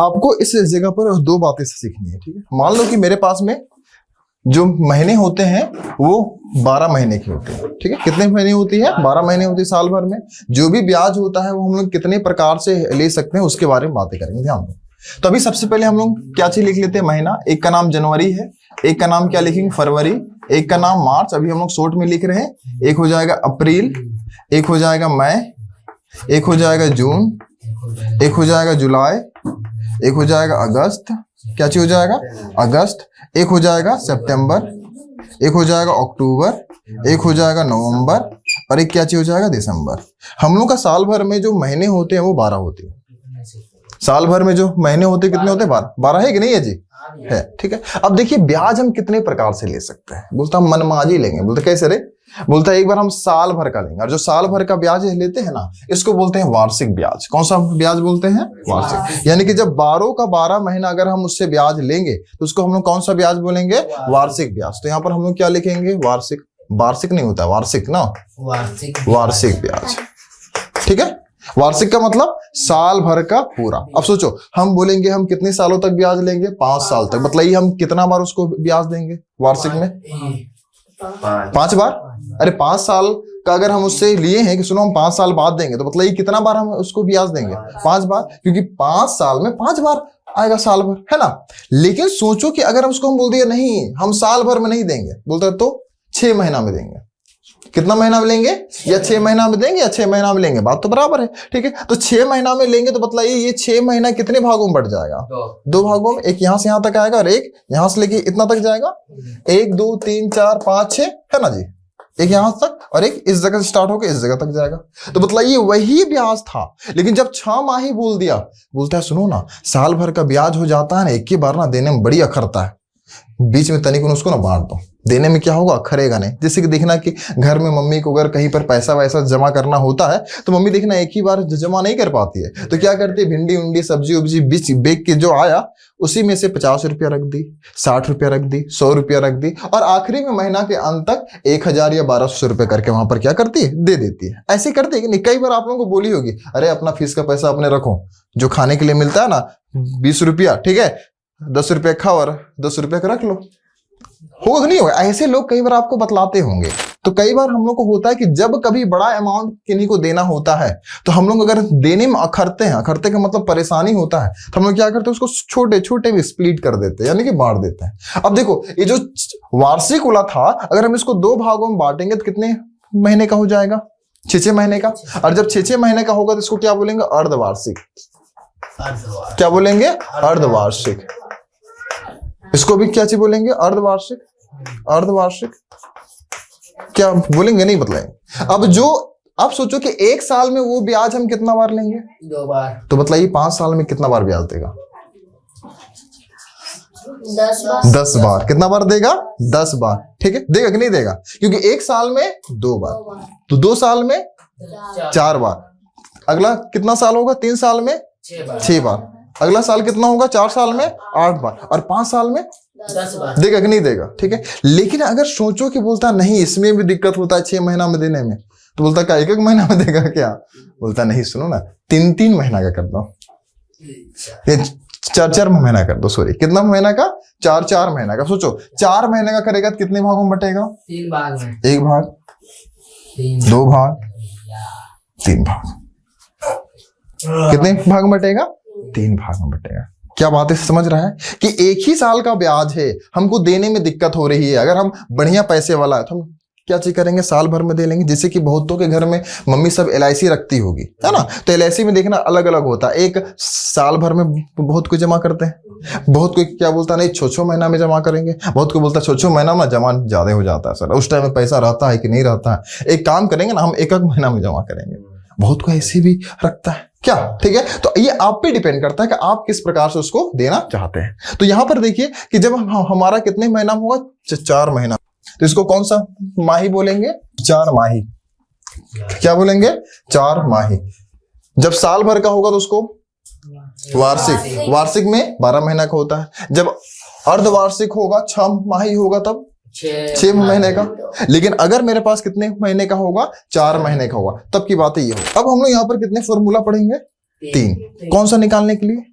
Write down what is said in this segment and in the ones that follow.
आपको इस जगह पर दो बातें सीखनी है, ठीक है। मान लो कि मेरे पास में जो महीने होते हैं वो 12 महीने के होते हैं, ठीक है। कितने महीने होती है? 12 महीने होती है साल भर में। जो भी ब्याज होता है वो हम लोग कितने प्रकार से ले सकते हैं उसके बारे में बातें करेंगे, ध्यान दो। तो अभी सबसे पहले हम लोग क्या चीज लिख लेते हैं? महीना। एक का नाम जनवरी है, एक का नाम क्या लिखेंगे? फरवरी, एक का नाम मार्च, अभी हम लोग शॉर्ट में लिख रहे हैं। एक हो जाएगा अप्रैल, एक हो जाएगा मई, एक हो जाएगा जून, एक हो जाएगा जुलाई, एक हो जाएगा अगस्त, क्या चीज हो जाएगा? अगस्त, एक हो जाएगा सितंबर, एक हो जाएगा अक्टूबर, एक हो जाएगा नवंबर, और एक क्या चीज हो जाएगा? दिसंबर। हम लोग का साल भर में जो महीने होते हैं वो 12 होते हैं। साल भर में जो महीने होते हैं कितने होते हैं? 12। 12 है कि नहीं है जी? है, ठीक है। अब देखिए ब्याज हम कितने प्रकार से ले सकते हैं। बोलता हम मनमाजी लेंगे। बोलते कैसे रे? बोलता है एक बार हम साल भर का लेंगे, और जो साल भर का ब्याज लेते हैं ना, इसको बोलते हैं वार्षिक ब्याज। कौन सा ब्याज बोलते हैं? वार्षिक। यानी कि जब 12 का 12 महीना अगर हम उससे ब्याज लेंगे तो उसको हम लोग कौन सा ब्याज बोलेंगे? वार्षिक ब्याज। तो यहाँ पर हम लोग क्या लिखेंगे? वार्षिक। वार्षिक नहीं होता, वार्षिक ना, वार्षिक ब्याज, ठीक है। वार्षिक का मतलब साल भर का पूरा। अब सोचो हम बोलेंगे हम कितने सालों तक ब्याज लेंगे? 5 साल तक। मतलब हम कितना बार उसको ब्याज देंगे वार्षिक में? 5 बार। अरे 5 साल का अगर हम उससे लिए हैं कि सुनो हम 5 साल बाद देंगे, तो मतलब ये कितना बार हम उसको ब्याज देंगे? 5 बार, क्योंकि 5 साल में 5 बार आएगा साल भर, है ना। लेकिन सोचो कि अगर उसको हम बोल दिया नहीं हम साल भर में नहीं देंगे, बोलते तो 6 महीना में देंगे। कितना महीना में लेंगे? या 6 महीना में देंगे या 6 महीना में लेंगे, बात तो बराबर है, ठीक है। तो 6 महीना में लेंगे तो मतलब ये 6 महीना कितने भागों में बढ़ जाएगा? 2 भागों में। एक यहां से यहां तक आएगा और एक यहां से लेके इतना तक जाएगा। 1 2 3 4 5 6, है ना जी। एक यहां तक और एक इस जगह से स्टार्ट होकर इस जगह तक जाएगा। तो मतलब ये वही ब्याज था। लेकिन जब 6 माही बोल दिया, बोलता है सुनो ना साल भर का ब्याज हो जाता है ना, एक ही बार ना देने में बड़ी अखरता है, बीच में तनिक उसको ना बांट दो। देने में क्या होगा? अखरेगा नहीं। जैसे कि देखना कि घर में मम्मी को अगर कहीं पर पैसा वैसा जमा करना होता है तो मम्मी देखना एक ही बार जमा नहीं कर पाती है, तो क्या करती है? भिंडी उंडी सब्जी उब्जी बीच बेच के जो आया उसी में से 50 रुपया रख दी, 60 रुपया रख दी, 100 रुपया रख दी, और आखिरी में महीना के अंत तक 1000 या 1200 रुपये करके वहां पर क्या करती है? दे देती है। ऐसे करती है कि नहीं? कई बार आप लोगों को बोली होगी अरे अपना फीस का पैसा अपने रखो, जो खाने के लिए मिलता है ना 20 रुपया, ठीक है, 10 रुपये खाओ और 10 रुपये का रख लो। होगा नहीं होगा? ऐसे लोग कई बार आपको बतलाते होंगे। तो कई बार हम लोग को होता है कि जब कभी बड़ा अमाउंट किन्हीं को देना होता है तो हम लोग अगर देने में अखरते हैं, अखरते का मतलब परेशानी होता है, तो हम लोग क्या करते हैं? उसको छोटे छोटे में स्प्लिट कर देते हैं, यानी कि बांट देते हैं। अब देखो ये जो वार्षिक वाला था, अगर हम इसको 2 भागों में बांटेंगे तो कितने महीने का हो जाएगा? 6 महीने का। और जब 6 महीने का होगा तो इसको क्या बोलेंगे? अर्धवार्षिक। क्या बोलेंगे? अर्धवार्षिक। इसको भी क्या चीज बोलेंगे? अर्धवार्षिक। अर्धवार्षिक क्या बोलेंगे? नहीं बतलाएंगे। अब जो आप सोचो कि 1 साल में वो ब्याज हम कितना बार लेंगे? 2 बार। तो बताइए 5 साल में कितना बार ब्याज देगा? 10 बार। कितना बार देगा? 10 बार, ठीक है। देगा कि नहीं देगा? क्योंकि 1 साल में 2 बार, तो 2 साल में 4 बार। अगला कितना साल होगा? 3 साल में 6 बार। अगला साल कितना होगा? 4 साल में 8 बार, और 5 साल में 10 बार। देगा कि नहीं देगा? ठीक है। लेकिन अगर सोचो कि बोलता नहीं इसमें भी दिक्कत होता है 6 महीना में देने में, तो बोलता क्या 1 महीना में देगा क्या? बोलता नहीं सुनो ना 3 महीना का कर दो, 4 महीना कर दो। सॉरी, कितना महीना का? 4 महीना का। सोचो 4 महीने का करेगा तो कितने भागों में बटेगा? 3 भाग में। 1 भाग, 2 भाग, 3 भाग। कितने भाग में बटेगा? 3 भाग में बटेगा। क्या बात है? समझ रहा है कि एक ही साल का ब्याज है, हमको देने में दिक्कत हो रही है। अगर हम बढ़िया पैसे वाला है तो हम क्या चीज करेंगे? साल भर में दे लेंगे। जैसे कि बहुतों के घर में मम्मी सब LIC रखती होगी, है ना। तो LIC में देखना अलग अलग होता है। एक साल भर में बहुत कोई जमा करते हैं, बहुत कोई क्या बोलता नहीं 6 महीना में जमा करेंगे, बहुत कोई बोलता 6 महीना में जमा ज्यादा हो जाता है सर, उस टाइम में पैसा रहता है कि नहीं रहता है। एक काम करेंगे ना, हम 1 महीना में जमा करेंगे। बहुत कोई ऐसे भी रखता है क्या, ठीक है। तो ये आप पे डिपेंड करता है कि आप किस प्रकार से उसको देना चाहते हैं। तो यहां पर देखिए कि जब हमारा कितने महीना होगा? 4 महीना, तो इसको कौन सा माही बोलेंगे? 4 माही। क्या बोलेंगे? 4 माही। जब साल भर का होगा तो उसको वार्षिक। वार्षिक में 12 महीना का होता है। जब अर्धवार्षिक होगा 6 माही होगा तब 6 महीने का। लेकिन अगर मेरे पास कितने महीने का होगा? 4 महीने का होगा, तब की बात है ये हो। अब हम लोग यहाँ पर कितने फॉर्मूला पढ़ेंगे? 3। कौन सा निकालने के लिए?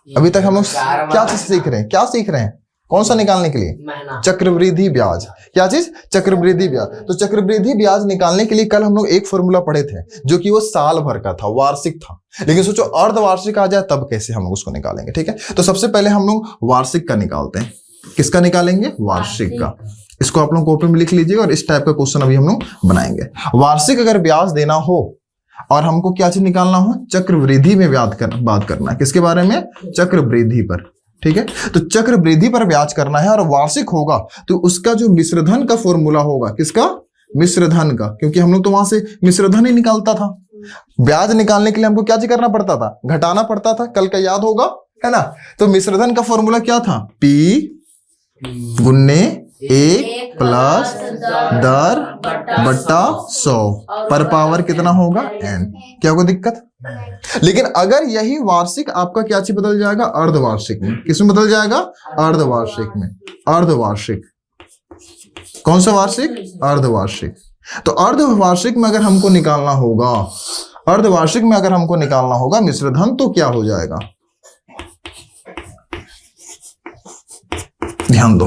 अभी तक हम लोग चार क्या चीज सीख रहे हैं, क्या सीख रहे हैं, कौन सा निकालने के लिए? महीना। चक्रवृद्धि ब्याज। क्या चीज? चक्रवृद्धि ब्याज। तो चक्रवृद्धि ब्याज निकालने के लिए कल हम लोग एक फॉर्मूला पढ़े थे जो कि वो साल भर का था, वार्षिक था। लेकिन सोचो अर्धवार्षिक आ जाए तब कैसे हम लोग उसको निकालेंगे। ठीक है, तो सबसे पहले हम लोग वार्षिक का निकालते हैं। किसका निकालेंगे? वार्षिक का। इसको आप लोग कॉपी में लिख लीजिएगा और इस टाइप का क्वेश्चन अभी हम लोग बनाएंगे। वार्षिक अगर ब्याज देना हो और हमको क्या चीज निकालना हो? चक्रवृद्धि में बात करना है। किसके बारे में? चक्रवृद्धि पर। ठीक है, तो चक्रवृद्धि पर ब्याज करना है और वार्षिक होगा तो उसका जो मिश्रधन का फॉर्मूला होगा, किसका? मिश्रधन का, क्योंकि हम लोग तो वहां से मिश्रधन ही निकालता था। ब्याज निकालने के लिए हमको क्या चीज करना पड़ता था? घटाना पड़ता था। कल का याद होगा, है ना? तो मिश्रधन का फॉर्मूला क्या था? P गुन्ने 1 प्लस दर बट्टा 100 पर पावर कितना होगा? n। क्या होगा दिक्कत? लेकिन अगर यही वार्षिक आपका क्या चीज बदल जाएगा? अर्धवार्षिक में। किसमें बदल जाएगा? अर्धवार्षिक में। अर्धवार्षिक। कौन सा वार्षिक? अर्धवार्षिक। तो अर्धवार्षिक में अगर हमको निकालना होगा, अर्धवार्षिक में अगर हमको निकालना होगा मिश्रधन, तो क्या हो जाएगा? ध्यान दो,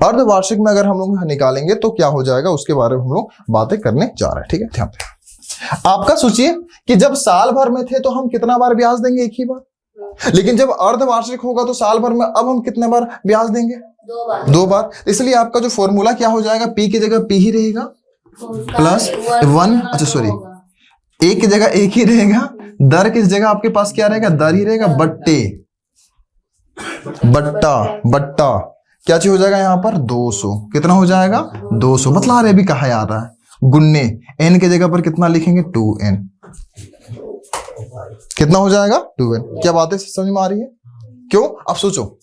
अर्धवार्षिक में अगर हम लोग निकालेंगे तो क्या हो जाएगा उसके बारे में हम लोग बातें करने जा रहे हैं। ठीक है, ध्यान दो। आपका सोचिए कि जब साल भर में थे तो हम कितना बार ब्याज देंगे? एक ही बार। लेकिन जब अर्धवार्षिक होगा तो साल भर में अब हम कितने बार ब्याज देंगे? 2 बार। इसलिए आपका जो फॉर्मूला क्या हो जाएगा? P की जगह P ही रहेगा प्लस 1, अच्छा सॉरी, A की जगह 1 ही रहेगा, दर किस जगह आपके पास क्या रहेगा? दर ही रहेगा, बट्टे बट्टा क्या चीज हो जाएगा यहाँ पर? 200। कितना हो जाएगा? 200। मतलब अरे भी कहा जा रहा है गुन्ने n के जगह पर कितना लिखेंगे? 2n। कितना हो जाएगा? 2n। क्या बातें समझ में आ रही है? क्यों? अब सोचो,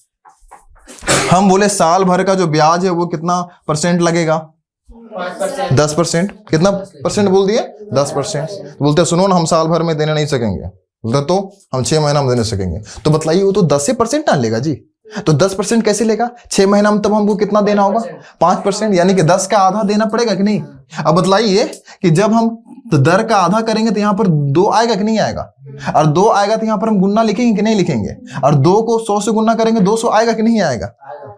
हम बोले साल भर का जो ब्याज है वो कितना परसेंट लगेगा? 10%। कितना परसेंट बोल दिए? 10%। बोलते सुनो ना, हम साल भर में देने नहीं सकेंगे। बोलते तो हम 6 महीना में देने सकेंगे। तो बतलाइए, वो तो 10% ना लेगा जी। तो 10% कैसे लेगा? 6 महीना में तब हमको कितना देना होगा? 5%, यानी कि 10 का आधा देना पड़ेगा कि नहीं? अब बतलाइए कि जब हम तो दर का आधा करेंगे तो यहाँ पर 2 आएगा कि नहीं आएगा? और 2 आएगा तो यहाँ पर हम गुन्ना लिखेंगे कि नहीं लिखेंगे? और 2 को 100 से गुन्ना करेंगे 200 आएगा कि नहीं आएगा?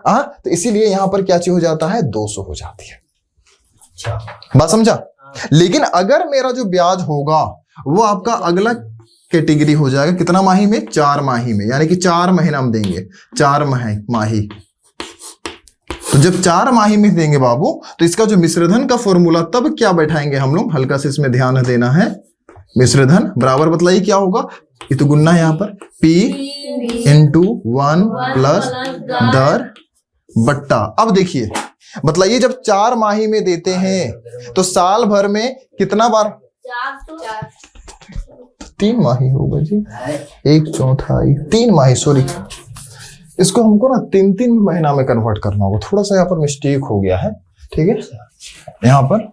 हाँ, तो इसीलिए यहाँ पर क्या चीज हो जाता है? 200 हो जाती है। बात समझा? लेकिन अगर मेरा जो ब्याज होगा वो आपका अगला कैटेगरी हो जाएगा, कितना माही में? 4 माही में, यानी कि 4 महीना हम देंगे। 4 माही। तो जब 4 माही में देंगे बाबू, तो इसका जो मिश्रधन का फॉर्मूला तब क्या बैठाएंगे हम लोग? हल्का से इसमें ध्यान देना है। मिश्रधन बराबर बतलाइए क्या होगा? ये तो गुन्ना है यहाँ पर, P इंटू 1 प्लस दर बट्टा। अब देखिए, बतलाइए जब 4 माही में देते हैं तो साल भर में कितना बार? 3 माही होगा जी, 1/4, 3 माही, सॉरी, इसको हमको ना 3 महीना में कन्वर्ट करना होगा। थोड़ा सा यहाँ पर मिस्टेक हो गया है। ठीक है, यहाँ पर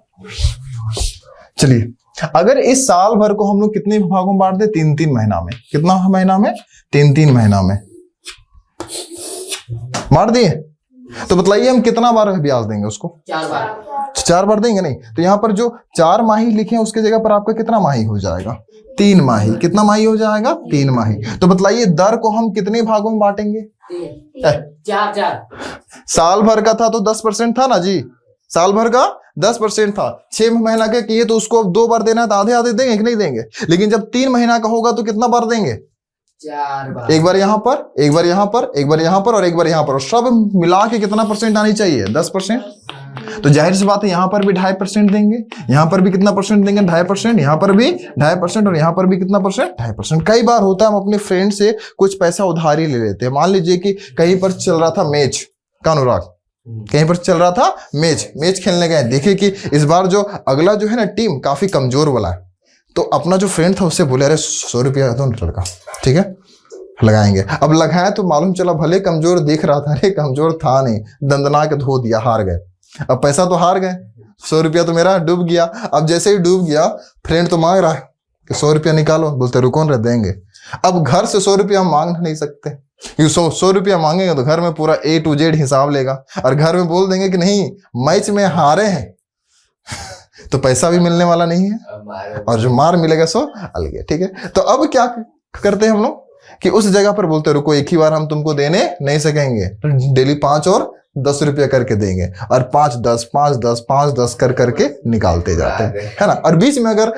चलिए, अगर इस साल भर को हम लोग कितने भागों में बांट दे? 3 महीना में। कितना महीना में? 3 महीना में बांट दिए। तो बतलाइए हम कितना बार ब्याज देंगे उसको? 4 बार। 4 बार देंगे नहीं, तो यहाँ पर जो 4 माही लिखे हैं उसके जगह पर आपका कितना माही हो जाएगा? 3 माही। कितना माही हो जाएगा? 3 माही। तो बतलाइए दर को हम कितने भागों में बांटेंगे? 4। साल भर का था तो 10% था ना जी, साल भर का 10% था। 6 महीना के किए तो उसको 2 बार देना है तो आधे आधे देंगे कि नहीं देंगे? लेकिन जब 3 महीना का होगा तो कितना बार देंगे? 4 बार। एक बार यहाँ पर, एक बार यहाँ पर, एक बार यहाँ पर और एक बार यहाँ पर, और सब मिला के कितना परसेंट आनी चाहिए? 10%। तो जाहिर सी बात है यहाँ पर भी 2.5% देंगे, यहाँ पर भी कितना परसेंट देंगे? 2.5%, यहाँ पर भी 2.5% और यहाँ पर भी कितना परसेंट? 2.5%। कई बार होता है हम अपने फ्रेंड से कुछ पैसा उधारी ले लेते हैं। मान लीजिए कि कहीं पर चल रहा था मैच का अनुराग, कहीं पर चल रहा था मैच खेलने गए, देखे कि इस बार जो अगला जो है ना टीम काफी कमजोर वाला है, तो अपना जो फ्रेंड था उससे बोले अरे 100 रुपया दो लड़का, ठीक है लगाएंगे। अब लगाया तो मालूम चला भले कमजोर दिख रहा था, अरे कमजोर था नहीं, दंदना के धो दिया, हार गए। अब पैसा तो हार गए, 100 रुपया तो मेरा डूब गया। अब जैसे ही डूब गया, फ्रेंड तो मांग रहा है कि 100 रुपया निकालो, बोलते रुको न देंगे। अब घर से 100 रुपया मांग नहीं सकते, 100 रुपया मांगेंगे तो घर में पूरा A to Z हिसाब लेगा, और घर में बोल देंगे कि नहीं मैच में हारे हैं तो पैसा भी मिलने वाला नहीं है, और जो मार मिलेगा सो अलग है। ठीक है, तो अब क्या करते हैं हम लोग कि उस जगह पर बोलते रुको एक ही बार हम तुमको देने नहीं सकेंगे, डेली 5 और 10 रुपया करके देंगे, और 5 10 5 10 5 10 कर करके निकालते जाते हैं, है ना। और बीच में अगर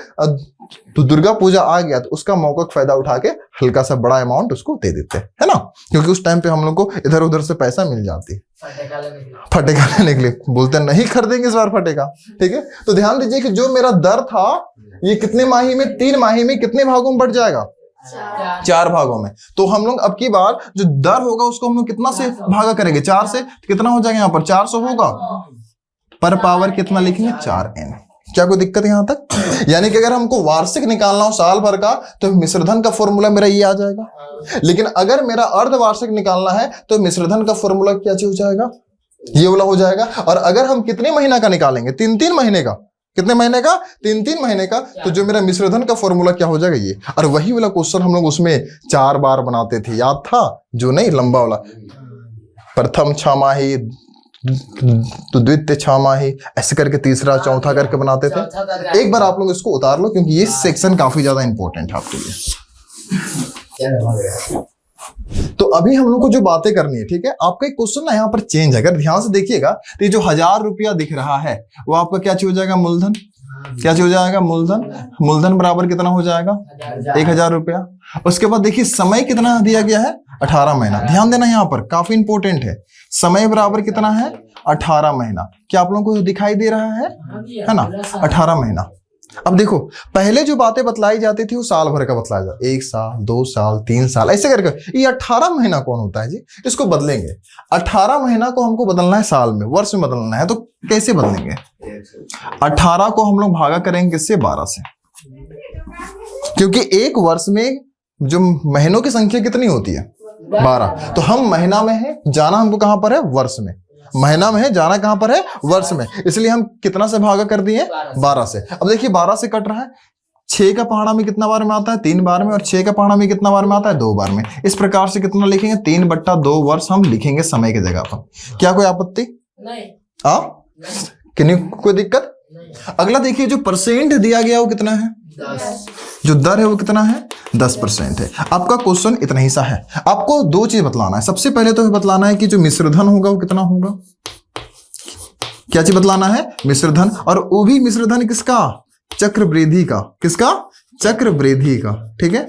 तो दुर्गा पूजा आ गया तो उसका मौका का फायदा उठा के हल्का सा बड़ा अमाउंट उसको दे देते हैं, है ना, क्योंकि उस टाइम पे हम लोग को इधर उधर से पैसा मिल जाती है फटेका लेने के लिए। बोलते हैं नहीं खरीदेंगे इस बार फटेका, ठीक है। तो ध्यान दीजिए कि जो मेरा दर था ये कितने माही में, 3 माही में कितने भागों में बढ़ जाएगा, 4 भागों में। तो हम लोग अब की बार जो दर होगा उसको हम लोग कितना से भागा करेंगे, 4 से, तो कितना हो जाएगा यहाँ पर 400 होगा, पर पावर कितना लिखेंगे 4n। क्या कोई दिक्कत यहाँ तक? यानी कि अगर हमको वार्षिक निकालना हो साल भर का तो मिश्रधन का फॉर्मूला मेरा ये आ जाएगा, लेकिन अगर मेरा अर्धवार्षिक निकालना है तो मिश्रधन का फॉर्मूला क्या हो जाएगा, ये वाला हो जाएगा। और अगर हम कितने महीना का निकालेंगे, 3-3 महीने का, कितने महीने का, 3-3 महीने का, तो जो मेरा मिश्रधन का फॉर्मूला क्या हो जाएगा ये। और वही वाला क्वेश्चन हम लोग उसमें 4 बार बनाते थे, याद था, जो नहीं लंबा वाला, प्रथम 6 माही, तो द्वितीय 6 माही, ऐसे करके तीसरा चौथा करके बनाते थे। एक बार आप लोग इसको उतार लो क्योंकि ये सेक्शन काफी ज्यादा इंपॉर्टेंट है आपके लिए। तो अभी हम लोग को जो बातें करनी है, ठीक है, आपका एक क्वेश्चन ना यहाँ पर चेंज है, अगर ध्यान से देखिएगा तो ये जो 1000 रुपया दिख रहा है वो आपका क्या चीज हो जाएगा, मूलधन। क्या चीज हो जाएगा, मूलधन। मूलधन बराबर कितना हो जाएगा, 1000 रुपया। उसके बाद देखिए समय कितना दिया गया है, 18 महीना। ध्यान देना यहाँ पर काफी इंपॉर्टेंट है, समय बराबर कितना है, 18 महीना। क्या आप लोगों को दिखाई दे रहा है ना, 18 महीना। अब देखो पहले जो बातें बतलाई जाती थी वो साल भर का बतलाया जाता, 1 साल 2 साल 3 साल ऐसे करके। ये 18 महीना कौन होता है जी, इसको बदलेंगे। 18 महीना को हमको बदलना है साल में, वर्ष में बदलना है, तो कैसे बदलेंगे, 18 को हम लोग भागा करेंगे किससे, 12 से, क्योंकि एक वर्ष में जो महीनों की संख्या कितनी होती है, 12। तो हम महीना में है, जाना हमको कहां पर है, वर्ष में। महीना में है, जाना कहां पर है, वर्ष में, इसलिए हम कितना से भागा कर दिए, 12 से। अब देखिए 12 से कट रहा है, 6 का पहाड़ा में कितना बार में आता है, 3 बार में, और 6 का पहाड़ा में कितना बार में आता है, 2 बार में। इस प्रकार से कितना लिखेंगे, 3/2 वर्ष हम लिखेंगे समय की जगह पर। क्या कोई आपत्ति नहीं, कोई दिक्कत? अगला देखिए जो परसेंट दिया गया वो कितना है, 10। जो दर है वो कितना है, 10% है। आपका क्वेश्चन इतना ही सा है। आपको 2 चीज बतलाना है। सबसे पहले तो बतलाना है कि जो मिश्रधन होगा वो कितना होगा। क्या चीज बतलाना है, मिश्रधन, और वो भी मिश्रधन किसका, चक्रवृद्धि का। किसका, चक्रवृद्धि का, ठीक है।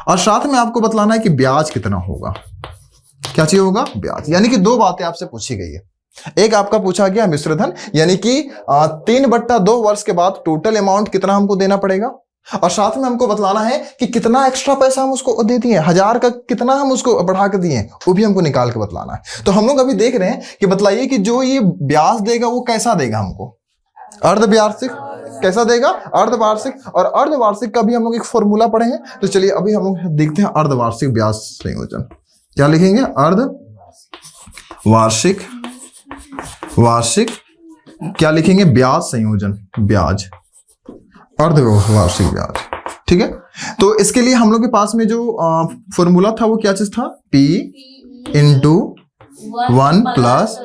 और साथ में आपको बतलाना है कि ब्याज कितना होगा। क्या चीज होगा, ब्याज। यानी कि 2 बातें आपसे पूछी गई है। एक आपका पूछा गया मिश्रधन, यानी कि 3/2 वर्ष के बाद टोटल अमाउंट कितना हमको देना पड़ेगा, और साथ में हमको बतलाना है कि कितना एक्स्ट्रा पैसा हम उसको दे दिए, 1000 का कितना हम उसको बढ़ा के दिए, वो भी हमको निकाल के बतलाना है। तो हम लोग अभी देख रहे हैं कि बतलाइए कि जो ये ब्याज देगा वो कैसा देगा हमको, अर्धवार्षिक। कैसा देगा, अर्धवार्षिक। और अर्धवार्षिक का भी हम लोग एक फॉर्मूला पढ़े हैं, तो चलिए अभी हम लोग देखते हैं अर्धवार्षिक ब्याज संयोजन। क्या लिखेंगे, अर्धवार्षिक, वार्षिक, क्या लिखेंगे, ब्याज संयोजन, ब्याज, अर्धवार्षिक ब्याज, ठीक है। तो इसके लिए हम लोग के पास में जो फॉर्मूला था वो क्या चीज था, P × 1 प्लस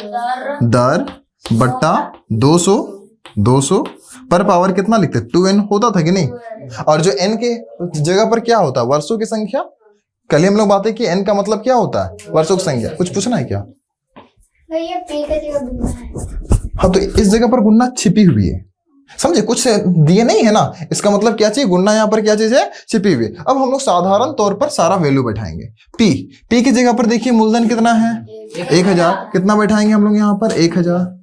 दर बट्टा 200 पर पावर कितना लिखते, 2n होता था कि नहीं। और जो n के जगह पर क्या होता है, वर्षों की संख्या। कल हम लोग बातें की n का मतलब क्या होता है, वर्षों की संख्या। कुछ पूछना है क्या, भैया पे का जगह गुना है। हाँ, तो इस जगह पर गुन्ना छिपी हुई है, समझे, कुछ दिए नहीं है ना, इसका मतलब क्या चाहिए, गुन्ना यहाँ पर क्या चीज है, छिपी हुई। अब हम लोग साधारण तौर पर सारा वैल्यू बैठाएंगे। P की जगह पर देखिए मूलधन कितना है, 1000। कितना बैठाएंगे हम लोग यहाँ पर, 1000।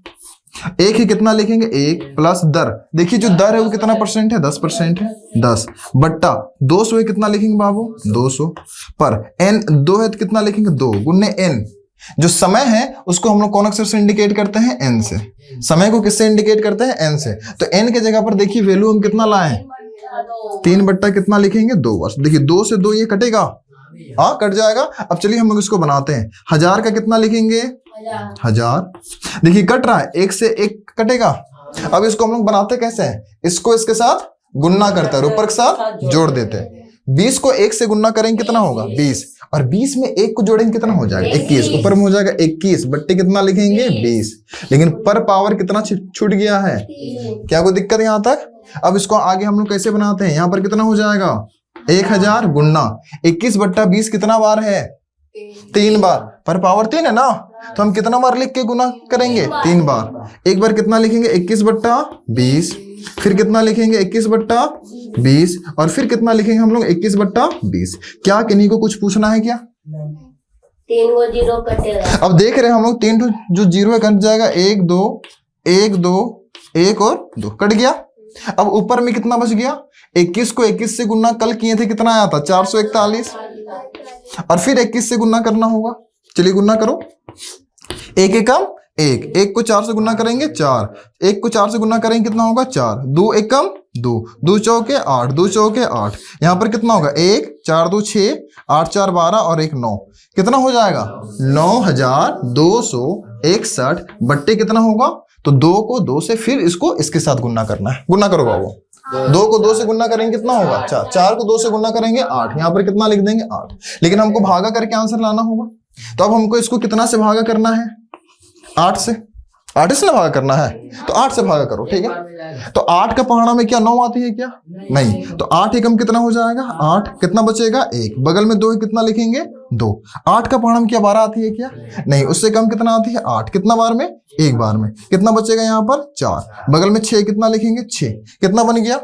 एक ही कितना लिखेंगे, 1 प्लस दर। देखिए जो दर है वो कितना परसेंट है, 10% है, 10 बट्टा 200 है, कितना लिखेंगे बाबू, 200 पर n 2 है तो कितना लिखेंगे, 2 गुने n। जो समय है उसको हम लोग कौन अक्षर से इंडिकेट करते हैं, n से। समय को किससे इंडिकेट करते हैं, n से। तो n के जगह पर देखिए वैल्यू हम कितना लाए हैं, 3 बट्टा कितना लिखेंगे, 2 वर्ष। देखिए 2 से 2 ये कटेगा, हाँ कट जाएगा। अब चलिए हम लोग इसको बनाते हैं, 1000 का कितना लिखेंगे, 1000। देखिए कट रहा है, 1 से 1 कटेगा। अब इसको हम लोग बनाते कैसे हैं, इसको इसके साथ गुन्ना करते हैं, ऊपर के साथ जोड़ देते हैं। 20 को 1 से गुन्ना करेंगे कितना होगा, 20, और 20 में 1 को जोड़ेंगे कितना हो जाएगा, 21। ऊपर में हो जाएगा 21 बट्टे कितना लिखेंगे, 20। लेकिन पर पावर कितना छूट गया है, क्या कोई दिक्कत यहाँ तक। अब इसको आगे हम लोग कैसे बनाते हैं, यहाँ पर कितना हो जाएगा, 1000 गुणना 21/20 कितना बार है? 3 बार। पर पावर 3 है ना, तो हम कितना बार लिख के गुना करेंगे? 3 बार। एक बार कितना लिखेंगे? 21/20, फिर कितना लिखेंगे? 21/20, और फिर कितना लिखेंगे हम लोग? 21/20। क्या किन्हीं को कुछ पूछना है क्या? 3 को 0 कटेगा। अब देख रहे हैं हम लोग 3 जो 0 है कट जाएगा, 1 2 1 2 1 और 2 कट गया। अब ऊपर में कितना बच गया? 21 को 21 से गुना कल किए थे, कितना आया था? 441, और फिर 21 से गुना करना होगा। चलिए गुना करो। 1 एकम 1, 1 को 4 से गुना करेंगे 4, 1 को 4 से गुना करेंगे कितना होगा? 4, 2 एकम 2, 2 चौके 8, 2 चौके 8, यहाँ पर कितना होगा? 1 4 2 6, 8 4 12 और 1 9, कितना हो जाएगा? 9261 बट्टे कितना होगा? तो 2 को 2 से फिर इसको इसके साथ गुना करना है। गुना करो बाबू। 2 को 2 से गुना करेंगे कितना होगा? 4, 4 को 2 से गुना करेंगे 8, यहाँ पर कितना लिख देंगे? 8। लेकिन हमको भागा करके आंसर लाना होगा, तो अब हमको इसको कितना से भागा करना है? 8 से। 8 से ना भागा करना है, तो 8 से भागा करो, ठीक है। तो 8 का पहाड़ा में क्या 9 आती है क्या? नहीं। तो 8 एकम कितना हो जाएगा? 8, कितना बचेगा? 1, बगल में 2 कितना लिखेंगे? 2। 8 का पहाड़ा में क्या 12 आती है क्या? नहीं। उससे कम कितना आती है? 8, कितना बार में? 1 बार में। कितना बचेगा यहाँ पर? 4, बगल में 6 कितना लिखेंगे? 6, कितना बन गया?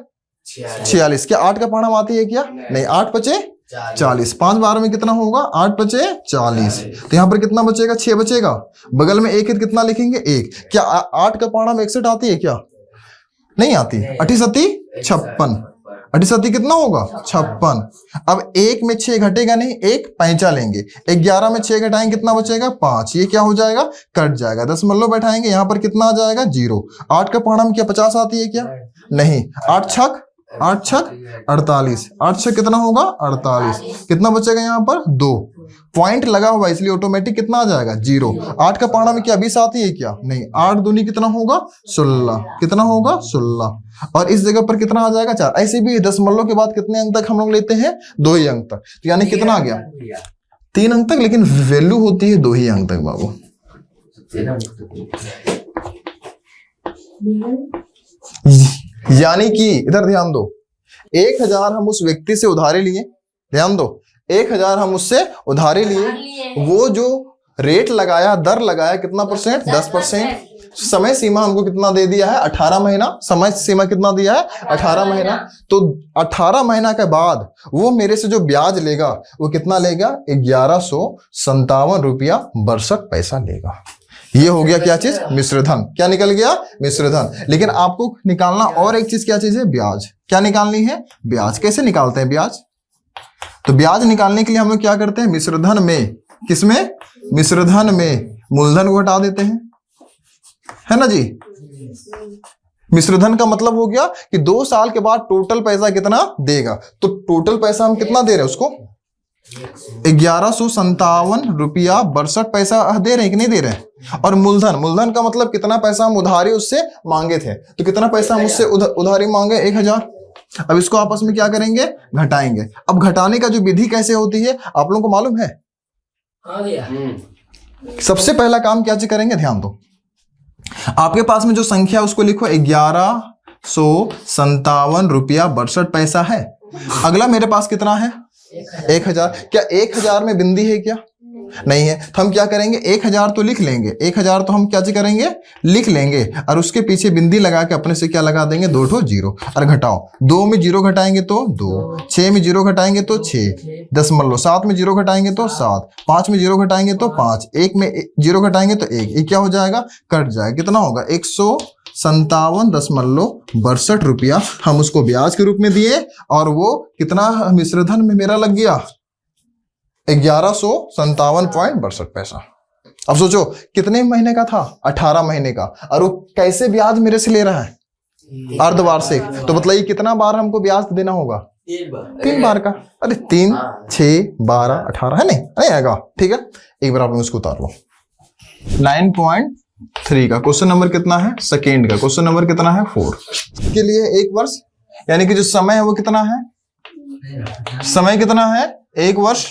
46। क्या 8 का पहाड़ा में आती है क्या? नहीं। 8 बचे 40, 5 बार में कितना होगा? 8 बचे 40, तो यहाँ पर कितना बचेगा? 6 बचेगा। बगल में 1 कितना लिखेंगे? 1। क्या 8 का पहाड़ा में 61 आती है क्या? नहीं आती। 8 सती 56, 8 सती कितना होगा? 56। अब 1 में 6 घटेगा नहीं, 1 पैंचा लेंगे, 11 में 6 घटाएंगे कितना बचेगा? 5। ये क्या हो जाएगा? कट जाएगा। 10 मल्लो बैठाएंगे, यहाँ पर कितना आ जाएगा? 0। 8 का पहाड़ा में क्या 50 आती है क्या? नहीं। 8 छक 48, 8 छक कितना होगा? 48। कितना बचेगा यहाँ पर? 2 पॉइंट लगा हुआ इसलिए ऑटोमेटिक कितना आ जाएगा? 0। 8 का पहाड़ा में क्या 20 आती है क्या? नहीं। 8 दूनी कितना होगा? 16, कितना होगा? 16, और इस जगह पर कितना आ जाएगा? 4। ऐसे भी 10 मल्लों के बाद कितने अंक तक हम लोग लेते हैं? 2 ही अंक तक। तो यानी कितना आ गया? 3 अंक तक, लेकिन वैल्यू होती है 2 ही अंक तक बाबू। यानी कि इधर ध्यान दो, 1000 हम उस व्यक्ति से उधारी लिए, ध्यान दो, 1000 हम उससे उधारी लिए, वो जो रेट लगाया, दर लगाया कितना परसेंट? 10%। समय सीमा हमको कितना दे दिया है? 18 महीना। समय सीमा कितना दिया है? 18 महीना। तो 18 महीना के बाद वो मेरे से जो ब्याज लेगा वो कितना लेगा? 1157 रुपया 62 पैसा लेगा। ये हो गया क्या चीज? मिश्रधन। क्या निकल गया? मिश्रधन। लेकिन आपको निकालना और एक चीज, क्या चीज है? ब्याज। क्या निकालनी है? ब्याज। कैसे निकालते हैं ब्याज? तो ब्याज निकालने के लिए हम लोग क्या करते हैं? मिश्रधन में, किसमें? मिश्रधन में मूलधन को हटा देते हैं, है ना जी। मिश्रधन का मतलब हो गया कि 2 साल के बाद टोटल पैसा कितना देगा। तो टोटल पैसा हम कितना दे रहे हैं उसको? 1157 रुपया 62 पैसा दे रहे हैं कि नहीं दे रहे हैं? और मूलधन, मूलधन का मतलब कितना पैसा हम उधारी उससे मांगे थे। तो कितना पैसा हम उससे उधारी मांगे? 1000। अब इसको आपस में क्या करेंगे? घटाएंगे। अब घटाने का जो विधि कैसे होती है आप लोगों को मालूम है? सबसे पहला काम क्या करेंगे? ध्यान दो, आपके पास में जो संख्या उसको लिखो 1157 रुपया 62 पैसा है। अगला मेरे पास कितना है? 1000। क्या 1000 में बिंदी है क्या? नहीं है। तो हम क्या करेंगे? 1000 तो लिख लेंगे, 1000 तो हम क्या करेंगे? लिख लेंगे, और उसके पीछे बिंदी लगा के अपने से क्या लगा देंगे? 2 ठो 0। और घटाओ, 2 में 0 घटाएंगे तो 2, 6 में 0 घटाएंगे तो 6, 10 मान लो, 7 में 0 घटाएंगे तो 7, 5 में 0 घटाएंगे तो 5, 1 में 0 घटाएंगे तो 1। ये क्या हो जाएगा? कट जाएगा। कितना होगा? 157.62 रुपया हम उसको ब्याज के रूप में दिए, और वो कितना मिश्रधन में मेरा लग गया? 1157.62 पैसा। अब सोचो कितने महीने का था? 18 महीने का। और वो कैसे ब्याज मेरे से ले रहा है? अर्धवार्षिक। तो बताइए कितना बार हमको ब्याज देना होगा? 3 बार का। अरे 3, 6, 12, 18 है, नहीं आएगा? ठीक है, एक बार आप लोग उसको उतार लो। 9.3 का क्वेश्चन नंबर कितना है? सेकेंड का क्वेश्चन नंबर कितना है? 4 के लिए 1 वर्ष, यानी कि जो समय है वो कितना है? समय कितना है? 1 वर्ष।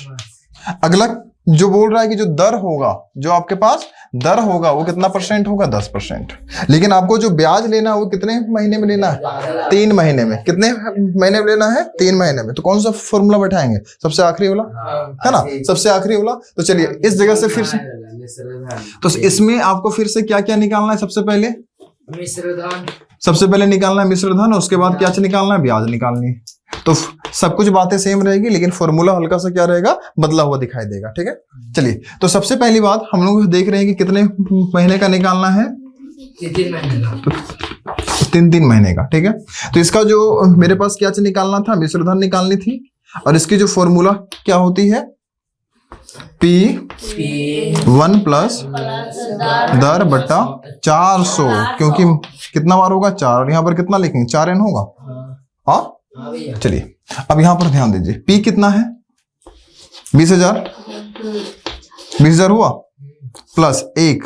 अगला जो बोल रहा है कि जो दर होगा, जो आपके पास दर होगा वो कितना परसेंट होगा? 10%। लेकिन आपको जो ब्याज लेना है वो कितने महीने में लेना है? 3 महीने में। कितने महीने में लेना है? 3 महीने में। तो कौन सा फॉर्मूला बैठाएंगे? सबसे आखिरी वाला, है ना? सबसे आखिरी वाला। तो चलिए इस जगह से फिर से, तो इसमें आपको फिर से क्या क्या निकालना है? सबसे पहले मिश्रधन, सबसे पहले निकालना है मिश्रधन, उसके बाद क्या निकालना है? ब्याज निकालनी है। तो सब कुछ बातें सेम रहेगी, लेकिन फॉर्मूला हल्का सा क्या रहेगा? बदला हुआ दिखाई देगा। ठीक है, चलिए तो सबसे पहली बात हम लोग देख रहे हैं कि कितने महीने का निकालना है? 3 महीने का। 3 महीने का। ठीक है, तो इसका जो मेरे पास क्या निकालना था? मिश्रधन निकालनी थी। और इसकी जो फॉर्मूला क्या होती है? P1 प्लस दर बटा 400, क्योंकि कितना बार होगा? 4। और यहाँ पर कितना लिखेंगे? 4n होगा। हाँ, चलिए अब यहां पर ध्यान दीजिए। P कितना है? 20,000। 20,000 हुआ, प्लस 1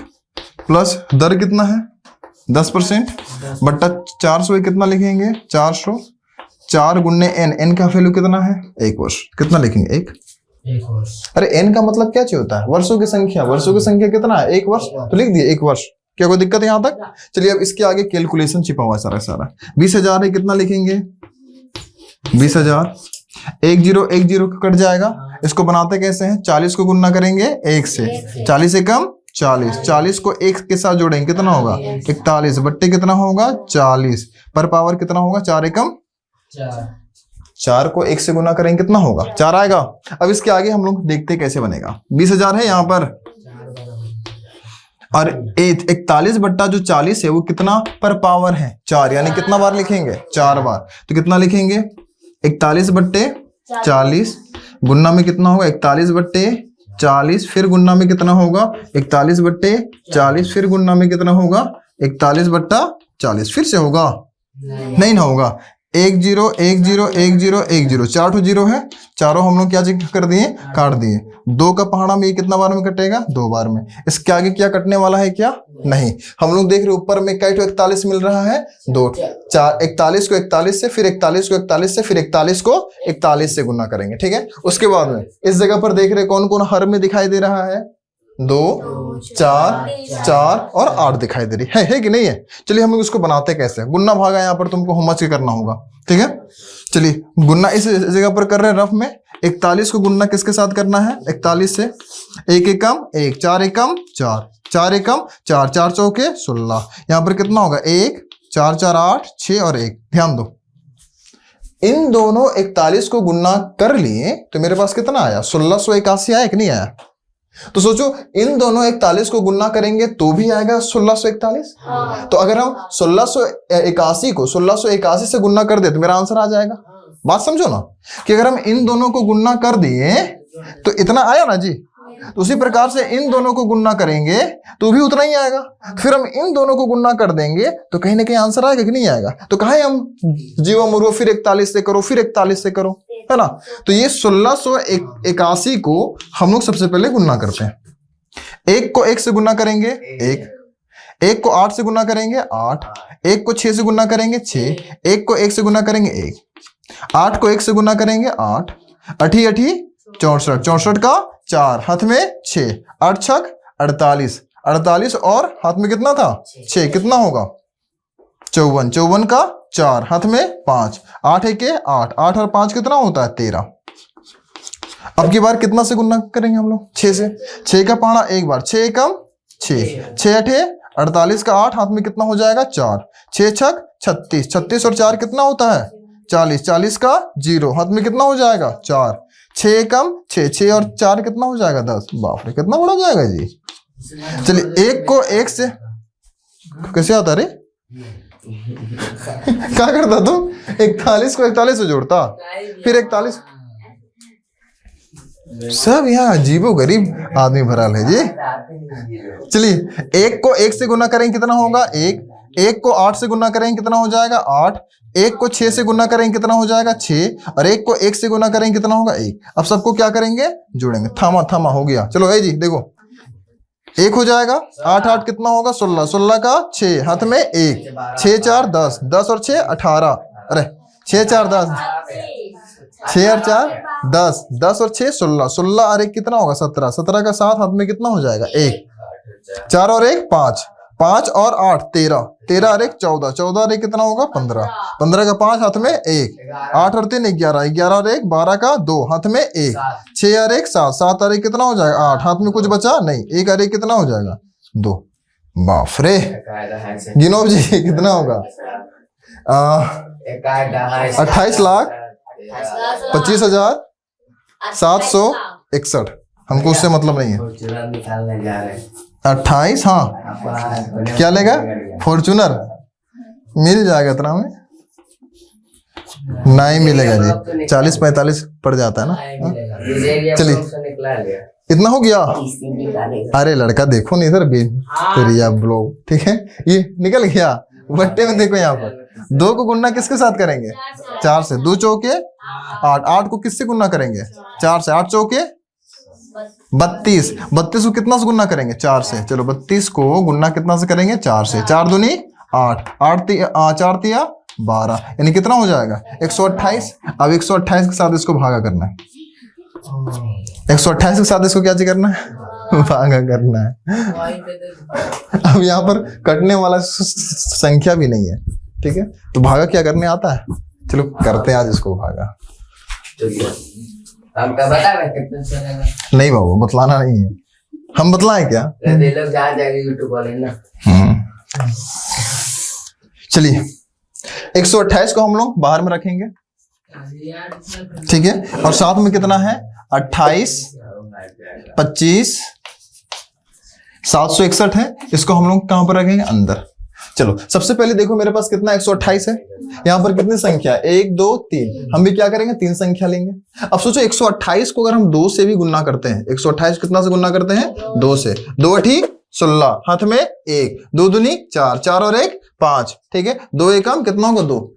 प्लस दर कितना है? 10% बट्टा 400 कितना लिखेंगे? 400। 4 गुने n का वैल्यू कितना है? 1 वर्ष। कितना लिखेंगे? 1 वर्ष। अरे n का मतलब क्या चाहिए होता है? वर्षों की संख्या। वर्षों की संख्या कितना है? 1 वर्ष। तो लिख दिए 1 वर्ष। क्या कोई दिक्कत है यहां तक? चलिए अब इसके आगे कैलकुलेशन छिपा हुआ है सारा। 20,000 है, कितना लिखेंगे? 20,000। 1 0 कट जाएगा। इसको बनाते कैसे हैं? 40 को गुना करेंगे 1 से। 40 एकम 40। 40 को 1 के साथ जोड़ेंगे, कितना होगा? 41 बट्टे कितना होगा? 40 पर पावर कितना होगा? 4 एकम 4 को 1 से गुना करेंगे, कितना होगा? 4 आएगा। अब इसके आगे हम लोग देखते कैसे बनेगा। 20,000 है यहाँ पर, और 41 बट्टा जो 40 है वो कितना पर पावर है? 4, यानी कितना बार लिखेंगे? 4 बार। तो कितना लिखेंगे? 41 बट्टे 40 गुन्ना में कितना होगा? 41 बट्टे 40, फिर गुन्ना में कितना होगा? 41 बट्टे 40, फिर गुन्ना में कितना होगा? 41 बट्टा 40। फिर से होगा? नहीं ना होगा। 1 0 1 0 1 0 1 0, 4 ठो 0 है। चारों हम लोग क्या कर दिए? काट दिए। 2 का पहाड़ा में ये कितना बार में कटेगा? 2 बार में। इसके आगे क्या कटने वाला है? क्या नहीं। हम लोग देख रहे ऊपर में कई ठो 41 मिल रहा है? 2। 4 41 को 41 से, फिर 41 को 41 से, फिर 41 को 41 से गुना करेंगे। ठीक है, उसके बाद में इस जगह पर देख रहे कौन कौन हर में दिखाई दे रहा है? 2 4 और 8 दिखाई दे रही है कि नहीं है? चलिए हम लोग इसको बनाते कैसे? गुन्ना भागा यहाँ पर तुमको होमवर्क से करना होगा। ठीक है, चलिए गुन्ना इस जगह पर कर रहे हैं रफ में। 41 को गुन्ना किसके साथ करना है? 41 से। 1 एकम 1, 4 एकम 4, 4 एकम 4, 4 चौके 16। यहाँ पर कितना होगा? 1 4 4 8 6 और 1। ध्यान दो, इन दोनों 41 को गुन्ना कर लिए तो मेरे पास कितना आया? 1681 आया कि नहीं आया? तो सोचो इन दोनों 41 को गुन्ना करेंगे तो भी आएगा 1641। तो अगर हम 1681 को 1681 से गुन्ना कर दे तो मेरा आंसर आ जाएगा। बात समझो ना, कि अगर हम इन दोनों को गुन्ना कर दिए तो इतना आया ना जी। तो उसी प्रकार से इन दोनों को गुन्ना करेंगे तो भी उतना ही आएगा। फिर हम इन दोनों को गुन्ना कर देंगे तो कहीं ना कहीं आंसर आएगा कि नहीं आएगा? तो कहा हम जीवा मुर्गो फिर 41 से करो, फिर 41 से करो, है ना? तो ये 1681 को हम लोग सबसे पहले गुन्ना करते हैं। 1 को 1 से गुन्ना करेंगे 1 को 8 से गुना करेंगे 8, 1 को 6 से गुना करेंगे 6, 1 को 1 से गुना करेंगे 1, 8 को 1 से गुना करेंगे 8, 8 64, 64 का 4, हाथ में 6, 8 छक 48, 48 और हाथ में कितना था 6, कितना होगा 54, 54 का 4, हाथ में 5, 8 1 8, 8 और 5 कितना होता है 13। अब की बार कितना से गुना करेंगे हम लोग? 6 से। 6 का पाना एक बार, 6 कम 6, 6 8 48 का 8, हाथ में कितना हो जाएगा 4, 6 छक 36, 36 और 4 कितना होता है 40, 40 का 0, हाथ में कितना हो जाएगा 4, 6 कम 6, 6 और 4 कितना हो जाएगा 10। बाप रे कितना बड़ा जाएगा जी। चलिए 1 को 1 से कैसे आता रे क्या करता तुम? 41 को 41 से जोड़ता, फिर 41। सब यहाँ अजीबो गरीब आदमी भरा है जी। चलिए 1 को 1 से गुना करेंगे कितना होगा 1, 1 को 8 से गुना करेंगे कितना हो जाएगा 8, 1 को 6 से गुना करेंगे कितना हो जाएगा 6, और 1 को 1 से गुना करेंगे कितना होगा 1। अब सबको क्या करेंगे जोड़ेंगे। थामा थामा हो गया। चलो ए जी देखो 1 हो जाएगा 8 8 कितना होगा 16, 16 का 6, हाथ में 1, 6 4 10, 10 और 6 18, अरे 6 4 10, 6 और 4 10, 10 और 6 16, 16 और 1 कितना होगा 17, 17 का 7 हाथ में कितना हो जाएगा 1, 4 और 1 5, 5 और 8 13, 13 और 1 14, 14 और 1 कितना होगा 15, 15 का 5 हाथ में 1, 8 और 3 11, 11 और 1 12 का 2 हाथ में 1, 6 और 1 7, 7 और 1 कितना हो जाएगा 8, हाथ में कुछ बचा नहीं, 1 और 1 कितना हो जाएगा 2। बाप रे, गिनो जी कितना होगा 28 लाख 25,761। हमको उससे मतलब नहीं है। निकालने जा रहे हैं 28, हाँ क्या लेगा फॉर्चूनर मिल जाएगा इतना में, नहीं मिलेगा जी, 40-45 पड़ जाता है ना। चलिए इतना हो गया। अरे लड़का देखो नहीं इधर भी तेरी आप लोग, ठीक है ये निकल गया बट्टे में। देखो यहाँ पर 2 को गुना किसके साथ करेंगे 4 से, 2 चौके 8, 8 को किससे गुना करेंगे 4 से, 8 चौके 32, 32 को कितना से गुना करेंगे 4 से, चलो 32 को गुना कितना से करेंगे 4 से, 4 दूनी 8, 4 तिया 12, यानी कितना हो जाएगा 128। अब 128 के साथ इसको भागा करना है, 128 के साथ इसको क्या चीज करना है भागा करना है। अब यहाँ पर कटने वाला संख्या भी नहीं है, ठीक है, तो भागा क्या करने आता है, चलो करते हैं आज इसको भागा। आपका बता रहे कितने चलेगा? नहीं बाबू बतलाना नहीं है, हम बतलाएं क्या, ये लोग जहाँ जाएंगे यूट्यूब वाले ना। चलिए 128 को हम लोग बाहर में रखेंगे, ठीक है, और साथ में कितना है 28 25 761 है, इसको हम लोग कहां पर रखेंगे अंदर। चलो सबसे पहले देखो मेरे पास कितना 128 है, यहाँ पर कितनी संख्या 1 2 3, हम भी क्या करेंगे 3 संख्या लेंगे। अब सोचो 128 को अगर हम 2 से भी गुना करते हैं, 128 कितना से गुना करते हैं 2 से, 2 8 16 हाथ में 1, 2 दूनी 4, 4 और 1 5, ठीक है, 2 1 कितना होगा 2,